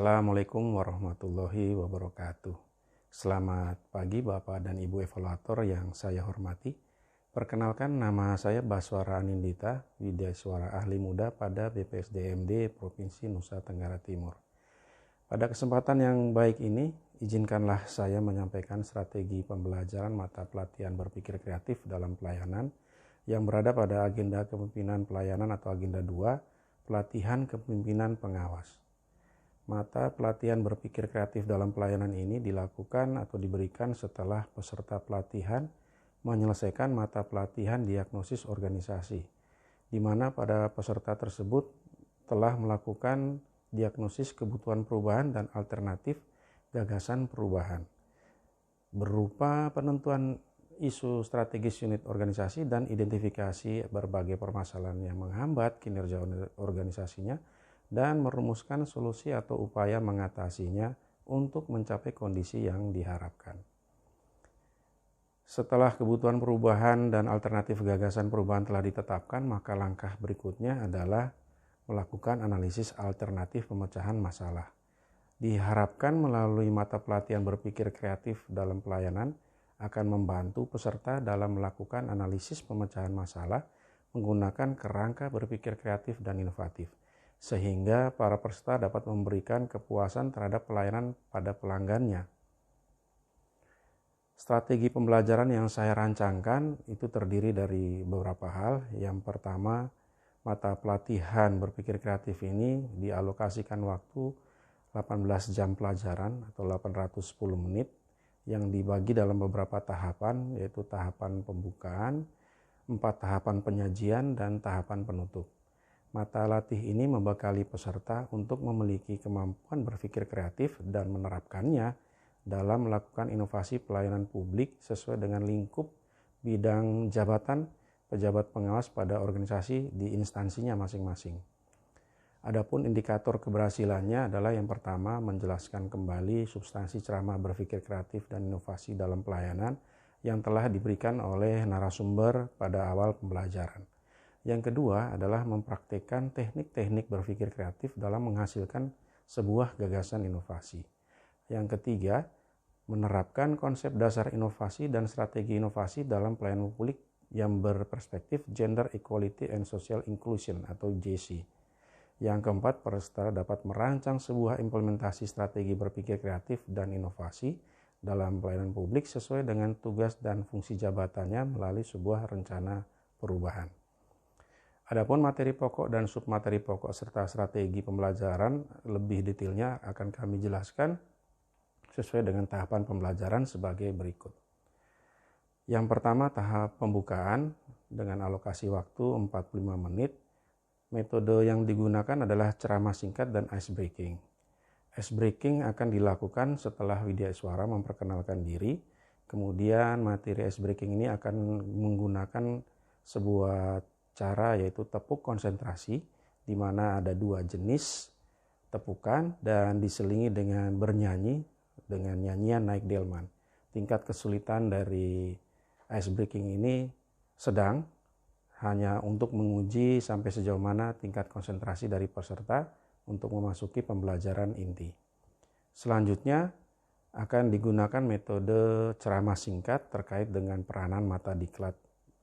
Assalamualaikum warahmatullahi wabarakatuh. Selamat pagi Bapak dan Ibu evaluator yang saya hormati. Perkenalkan, nama saya Baswara Anindita, Widyaswara Ahli Muda pada BPSDMD Provinsi Nusa Tenggara Timur. Pada kesempatan yang baik ini, izinkanlah saya menyampaikan strategi pembelajaran mata pelatihan berpikir kreatif dalam pelayanan yang berada pada agenda kepemimpinan pelayanan atau agenda 2, pelatihan kepemimpinan pengawas. Mata pelatihan berpikir kreatif dalam pelayanan ini dilakukan atau diberikan setelah peserta pelatihan menyelesaikan mata pelatihan diagnosis organisasi, di mana pada peserta tersebut telah melakukan diagnosis kebutuhan perubahan dan alternatif gagasan perubahan, berupa penentuan isu strategis unit organisasi dan identifikasi berbagai permasalahan yang menghambat kinerja organisasinya, dan merumuskan solusi atau upaya mengatasinya untuk mencapai kondisi yang diharapkan. Setelah kebutuhan perubahan dan alternatif gagasan perubahan telah ditetapkan, maka langkah berikutnya adalah melakukan analisis alternatif pemecahan masalah. Diharapkan melalui mata pelatihan berpikir kreatif dalam pelayanan akan membantu peserta dalam melakukan analisis pemecahan masalah menggunakan kerangka berpikir kreatif dan inovatif, sehingga para peserta dapat memberikan kepuasan terhadap pelayanan pada pelanggannya. Strategi pembelajaran yang saya rancangkan itu terdiri dari beberapa hal. Yang pertama, mata pelatihan berpikir kreatif ini dialokasikan waktu 18 jam pelajaran atau 810 menit yang dibagi dalam beberapa tahapan, yaitu tahapan pembukaan, 4 tahapan penyajian, dan tahapan penutup. Mata latih ini membekali peserta untuk memiliki kemampuan berpikir kreatif dan menerapkannya dalam melakukan inovasi pelayanan publik sesuai dengan lingkup bidang jabatan pejabat pengawas pada organisasi di instansinya masing-masing. Adapun indikator keberhasilannya adalah yang pertama, menjelaskan kembali substansi ceramah berpikir kreatif dan inovasi dalam pelayanan yang telah diberikan oleh narasumber pada awal pembelajaran. Yang kedua adalah mempraktikkan teknik-teknik berpikir kreatif dalam menghasilkan sebuah gagasan inovasi. Yang ketiga, menerapkan konsep dasar inovasi dan strategi inovasi dalam pelayanan publik yang berperspektif Gender Equality and Social Inclusion atau GESI. Yang keempat, peserta dapat merancang sebuah implementasi strategi berpikir kreatif dan inovasi dalam pelayanan publik sesuai dengan tugas dan fungsi jabatannya melalui sebuah rencana perubahan. Adapun materi pokok dan submateri pokok serta strategi pembelajaran lebih detailnya akan kami jelaskan sesuai dengan tahapan pembelajaran sebagai berikut. Yang pertama, tahap pembukaan dengan alokasi waktu 45 menit. Metode yang digunakan adalah ceramah singkat dan ice breaking. Ice breaking akan dilakukan setelah Widyaswara memperkenalkan diri. Kemudian materi ice breaking ini akan menggunakan sebuah cara, yaitu tepuk konsentrasi, di mana ada 2 jenis tepukan dan diselingi dengan bernyanyi dengan nyanyian naik delman. Tingkat kesulitan dari ice breaking ini sedang, hanya untuk menguji sampai sejauh mana tingkat konsentrasi dari peserta untuk memasuki pembelajaran inti. Selanjutnya akan digunakan metode ceramah singkat terkait dengan peranan mata diklat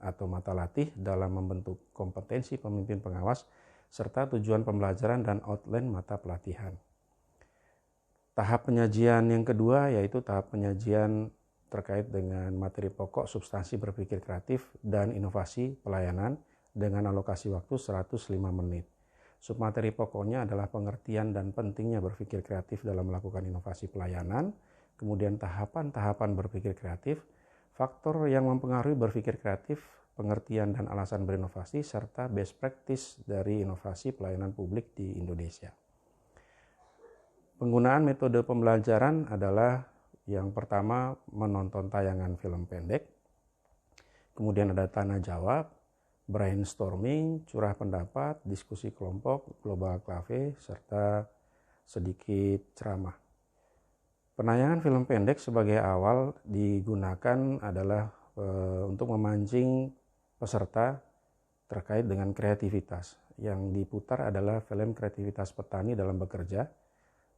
atau mata latih dalam membentuk kompetensi pemimpin pengawas serta tujuan pembelajaran dan outline mata pelatihan. Tahap penyajian yang kedua yaitu tahap penyajian terkait dengan materi pokok, substansi berpikir kreatif dan inovasi pelayanan dengan alokasi waktu 105 menit. Submateri pokoknya adalah pengertian dan pentingnya berpikir kreatif dalam melakukan inovasi pelayanan, kemudian tahapan-tahapan berpikir kreatif, faktor yang mempengaruhi berpikir kreatif, pengertian dan alasan berinovasi, serta best practice dari inovasi pelayanan publik di Indonesia. Penggunaan metode pembelajaran adalah yang pertama, menonton tayangan film pendek, kemudian ada tanya jawab, brainstorming, curah pendapat, diskusi kelompok, global cafe, serta sedikit ceramah. Penayangan film pendek sebagai awal digunakan adalah untuk memancing peserta terkait dengan kreativitas. Yang diputar adalah film kreativitas petani dalam bekerja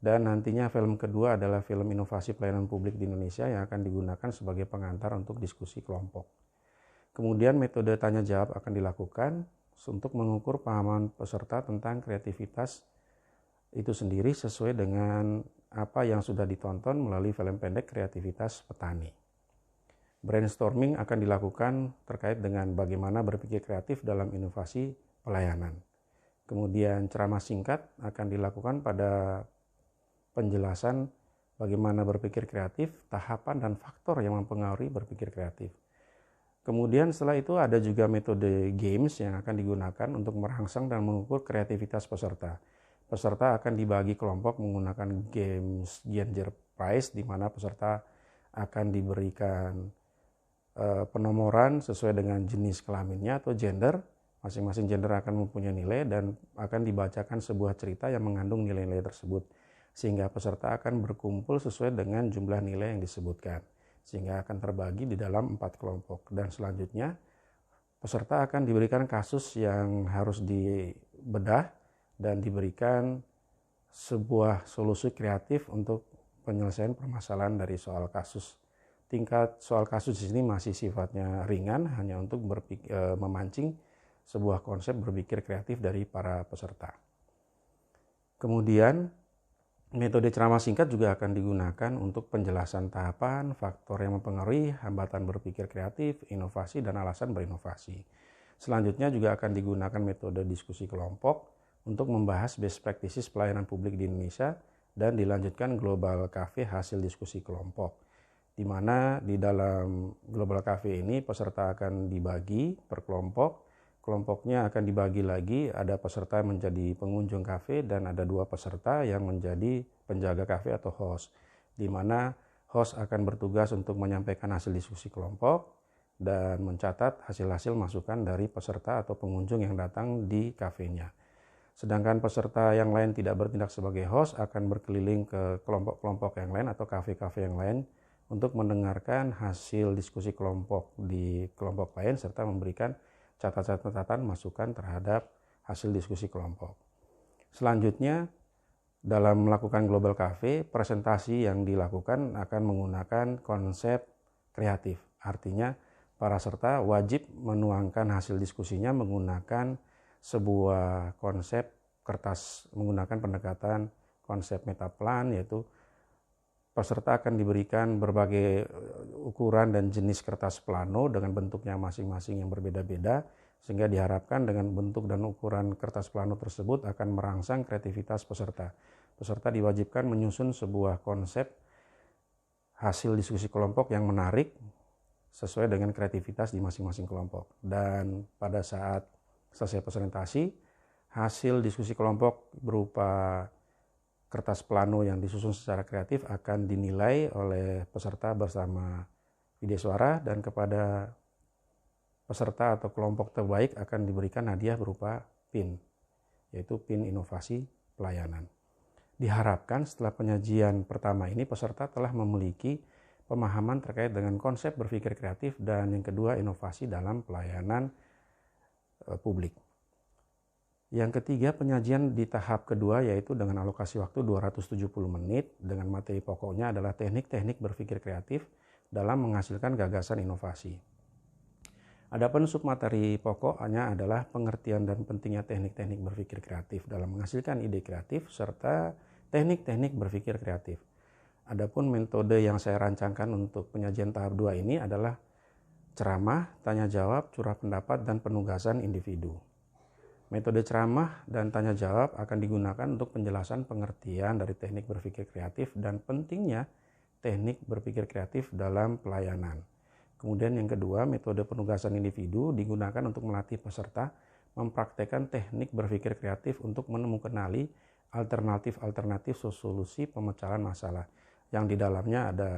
Dan nantinya film kedua adalah film inovasi pelayanan publik di Indonesia yang akan digunakan sebagai pengantar untuk diskusi kelompok. Kemudian metode tanya jawab akan dilakukan untuk mengukur pemahaman peserta tentang kreativitas itu sendiri sesuai dengan apa yang sudah ditonton melalui film pendek kreativitas petani. Brainstorming akan dilakukan terkait dengan bagaimana berpikir kreatif dalam inovasi pelayanan. Kemudian ceramah singkat akan dilakukan pada penjelasan bagaimana berpikir kreatif, tahapan dan faktor yang mempengaruhi berpikir kreatif. Kemudian setelah itu ada juga metode games yang akan digunakan untuk merangsang dan mengukur kreativitas peserta. Peserta akan dibagi kelompok menggunakan games gender prize, di mana peserta akan diberikan penomoran sesuai dengan jenis kelaminnya atau gender. Masing-masing gender akan mempunyai nilai dan akan dibacakan sebuah cerita yang mengandung nilai-nilai tersebut, sehingga peserta akan berkumpul sesuai dengan jumlah nilai yang disebutkan, sehingga akan terbagi di dalam 4 kelompok. Dan selanjutnya peserta akan diberikan kasus yang harus dibedah dan diberikan sebuah solusi kreatif untuk penyelesaian permasalahan dari soal kasus. Tingkat soal kasus di sini masih sifatnya ringan, hanya untuk memancing sebuah konsep berpikir kreatif dari para peserta. Kemudian metode ceramah singkat juga akan digunakan untuk penjelasan tahapan, faktor yang mempengaruhi, hambatan berpikir kreatif, inovasi, dan alasan berinovasi. Selanjutnya juga akan digunakan metode diskusi kelompok untuk membahas best practices pelayanan publik di Indonesia dan dilanjutkan Global Cafe hasil diskusi kelompok. Di mana di dalam Global Cafe ini peserta akan dibagi per kelompok. Kelompoknya akan dibagi lagi, ada peserta yang menjadi pengunjung kafe dan ada 2 peserta yang menjadi penjaga kafe atau host, di mana host akan bertugas untuk menyampaikan hasil diskusi kelompok dan mencatat hasil-hasil masukan dari peserta atau pengunjung yang datang di kafenya. Sedangkan peserta yang lain tidak bertindak sebagai host, akan berkeliling ke kelompok-kelompok yang lain atau kafe-kafe yang lain untuk mendengarkan hasil diskusi kelompok di kelompok lain serta memberikan catatan-catatan masukan terhadap hasil diskusi kelompok. Selanjutnya, dalam melakukan Global Cafe, presentasi yang dilakukan akan menggunakan konsep kreatif. Artinya, para peserta wajib menuangkan hasil diskusinya menggunakan sebuah konsep kertas, menggunakan pendekatan konsep metaplan, yaitu peserta akan diberikan berbagai ukuran dan jenis kertas plano dengan bentuknya masing-masing yang berbeda-beda, sehingga diharapkan dengan bentuk dan ukuran kertas plano tersebut akan merangsang kreativitas peserta. Peserta diwajibkan menyusun sebuah konsep hasil diskusi kelompok yang menarik sesuai dengan kreativitas di masing-masing kelompok. Dan pada saat selesai presentasi, hasil diskusi kelompok berupa kertas plano yang disusun secara kreatif akan dinilai oleh peserta bersama video suara, dan kepada peserta atau kelompok terbaik akan diberikan hadiah berupa PIN, yaitu PIN inovasi pelayanan. Diharapkan setelah penyajian pertama ini peserta telah memiliki pemahaman terkait dengan konsep berpikir kreatif dan yang kedua inovasi dalam pelayanan publik. Yang ketiga, penyajian di tahap kedua yaitu dengan alokasi waktu 270 menit dengan materi pokoknya adalah teknik-teknik berpikir kreatif dalam menghasilkan gagasan inovasi. Adapun submateri pokoknya adalah pengertian dan pentingnya teknik-teknik berpikir kreatif dalam menghasilkan ide kreatif serta teknik-teknik berpikir kreatif. Adapun metode yang saya rancangkan untuk penyajian tahap 2 ini adalah ceramah, tanya jawab, curah pendapat, dan penugasan individu. Metode ceramah dan tanya jawab akan digunakan untuk penjelasan pengertian dari teknik berpikir kreatif dan pentingnya teknik berpikir kreatif dalam pelayanan. Kemudian yang kedua, metode penugasan individu digunakan untuk melatih peserta mempraktekkan teknik berpikir kreatif untuk menemukan alternatif-alternatif solusi pemecahan masalah, yang di dalamnya ada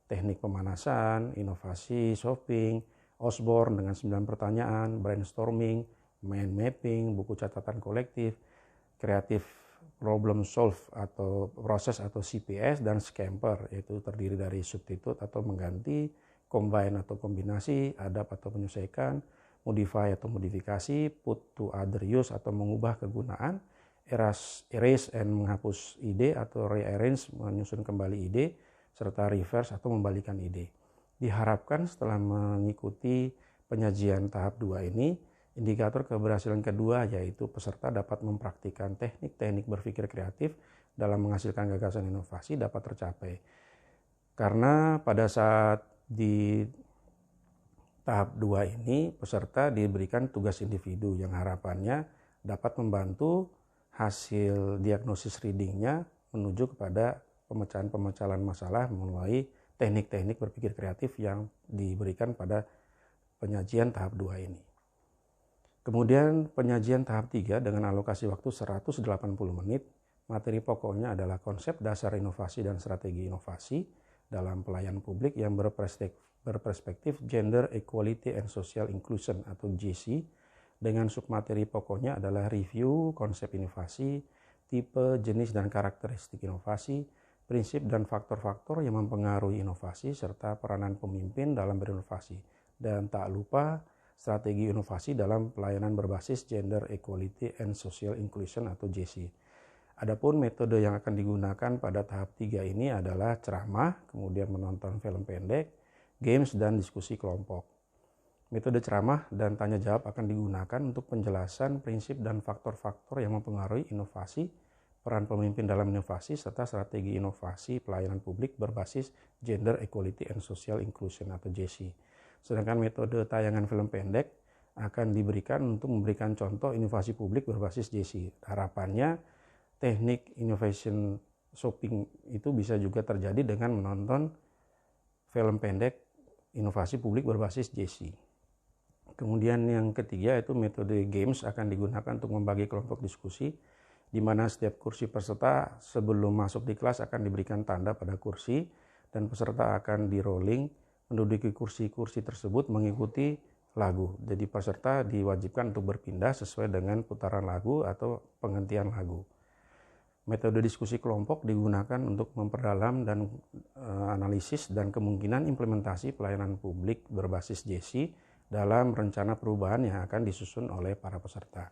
teknik pemanasan, inovasi, shopping, Osborne dengan 9 pertanyaan, brainstorming, mind mapping, buku catatan kolektif, creative problem solve atau proses atau CPS, dan scamper, yaitu terdiri dari substitute atau mengganti, combine atau kombinasi, adapt atau menyesuaikan, modify atau modifikasi, put to other use atau mengubah kegunaan, erase and menghapus ide, atau rearrange menyusun kembali ide, serta reverse atau membalikan ide. Diharapkan setelah mengikuti penyajian tahap 2 ini, indikator keberhasilan kedua yaitu peserta dapat mempraktikkan teknik-teknik berpikir kreatif dalam menghasilkan gagasan inovasi dapat tercapai. Karena pada saat di tahap 2 ini peserta diberikan tugas individu yang harapannya dapat membantu hasil diagnosis readingnya menuju kepada pemecahan masalah melalui teknik-teknik berpikir kreatif yang diberikan pada penyajian tahap 2 ini. Kemudian penyajian tahap 3 dengan alokasi waktu 180 menit, materi pokoknya adalah konsep dasar inovasi dan strategi inovasi dalam pelayanan publik yang berperspektif Gender Equality and Social Inclusion atau GESI, dengan submateri pokoknya adalah review konsep inovasi, tipe, jenis, dan karakteristik inovasi, prinsip dan faktor-faktor yang mempengaruhi inovasi, serta peranan pemimpin dalam berinovasi. Dan tak lupa strategi inovasi dalam pelayanan berbasis Gender Equality and Social Inclusion atau GESI. Adapun metode yang akan digunakan pada tahap 3 ini adalah ceramah, kemudian menonton film pendek, games, dan diskusi kelompok. Metode ceramah dan tanya jawab akan digunakan untuk penjelasan prinsip dan faktor-faktor yang mempengaruhi inovasi, peran pemimpin dalam inovasi, serta strategi inovasi pelayanan publik berbasis Gender Equality and Social Inclusion atau GESI. Sedangkan metode tayangan film pendek akan diberikan untuk memberikan contoh inovasi publik berbasis GESI. Harapannya teknik innovation shopping itu bisa juga terjadi dengan menonton film pendek inovasi publik berbasis GESI. Kemudian yang ketiga yaitu metode games akan digunakan untuk membagi kelompok diskusi, di mana setiap kursi peserta sebelum masuk di kelas akan diberikan tanda pada kursi dan peserta akan di-rolling menduduki kursi-kursi tersebut mengikuti lagu. Jadi peserta diwajibkan untuk berpindah sesuai dengan putaran lagu atau penghentian lagu. Metode diskusi kelompok digunakan untuk memperdalam dan analisis dan kemungkinan implementasi pelayanan publik berbasis GESI dalam rencana perubahan yang akan disusun oleh para peserta.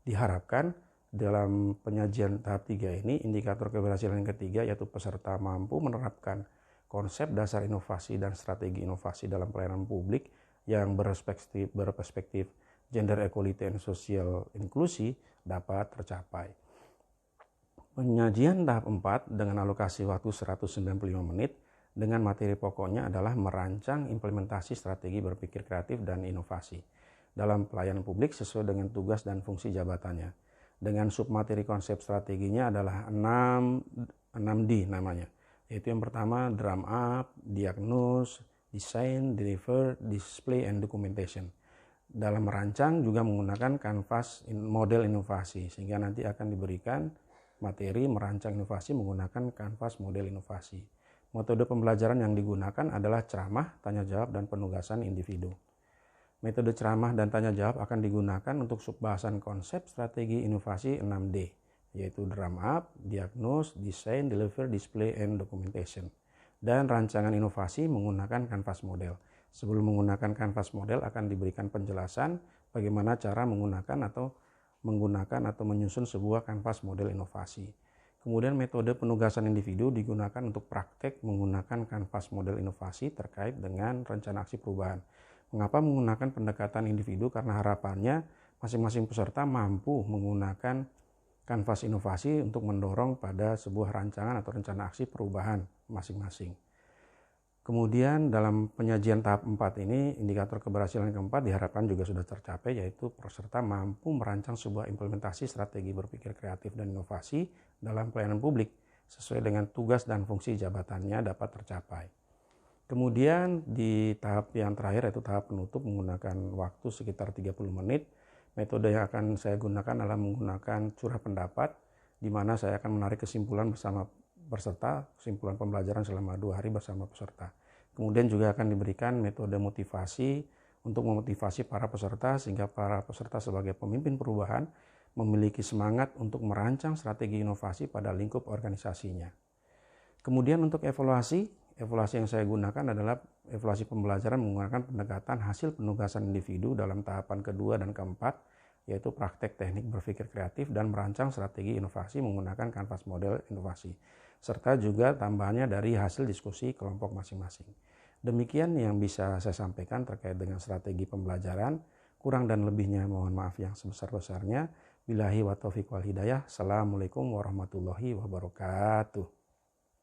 Diharapkan dalam penyajian tahap 3 ini, indikator keberhasilan yang ketiga yaitu peserta mampu menerapkan konsep dasar inovasi dan strategi inovasi dalam pelayanan publik yang berperspektif Gender Equality and Social Inclusion dapat tercapai. Penyajian tahap 4 dengan alokasi waktu 195 menit dengan materi pokoknya adalah merancang implementasi strategi berpikir kreatif dan inovasi dalam pelayanan publik sesuai dengan tugas dan fungsi jabatannya. Dengan submateri konsep strateginya adalah 6D namanya, yaitu yang pertama drum up, diagnose, design, deliver, display, and documentation. Dalam merancang juga menggunakan kanvas model inovasi, sehingga nanti akan diberikan materi merancang inovasi menggunakan kanvas model inovasi. Metode pembelajaran yang digunakan adalah ceramah, tanya jawab, dan penugasan individu. Metode ceramah dan tanya jawab akan digunakan untuk subbahasan konsep strategi inovasi 6D, yaitu drum up, diagnose, design, deliver, display, and documentation. Dan rancangan inovasi menggunakan kanvas model. Sebelum menggunakan kanvas model akan diberikan penjelasan bagaimana cara menggunakan atau menyusun sebuah kanvas model inovasi. Kemudian metode penugasan individu digunakan untuk praktek menggunakan kanvas model inovasi terkait dengan rencana aksi perubahan. Mengapa menggunakan pendekatan individu? Karena harapannya masing-masing peserta mampu menggunakan kanvas inovasi untuk mendorong pada sebuah rancangan atau rencana aksi perubahan masing-masing. Kemudian dalam penyajian tahap 4 ini, indikator keberhasilan keempat diharapkan juga sudah tercapai, yaitu peserta mampu merancang sebuah implementasi strategi berpikir kreatif dan inovasi dalam pelayanan publik sesuai dengan tugas dan fungsi jabatannya dapat tercapai. Kemudian di tahap yang terakhir yaitu tahap penutup menggunakan waktu sekitar 30 menit. Metode yang akan saya gunakan adalah menggunakan curah pendapat, di mana saya akan menarik kesimpulan bersama peserta, kesimpulan pembelajaran selama 2 hari bersama peserta. Kemudian juga akan diberikan metode motivasi untuk memotivasi para peserta sehingga para peserta sebagai pemimpin perubahan memiliki semangat untuk merancang strategi inovasi pada lingkup organisasinya. Kemudian untuk evaluasi yang saya gunakan adalah evaluasi pembelajaran menggunakan pendekatan hasil penugasan individu dalam tahapan kedua dan keempat, yaitu praktek teknik berpikir kreatif dan merancang strategi inovasi menggunakan kanvas model inovasi, serta juga tambahannya dari hasil diskusi kelompok masing-masing. Demikian yang bisa saya sampaikan terkait dengan strategi pembelajaran. Kurang dan lebihnya mohon maaf yang sebesar-besarnya. Billahi wa taufiq wal hidayah. Assalamualaikum warahmatullahi wabarakatuh.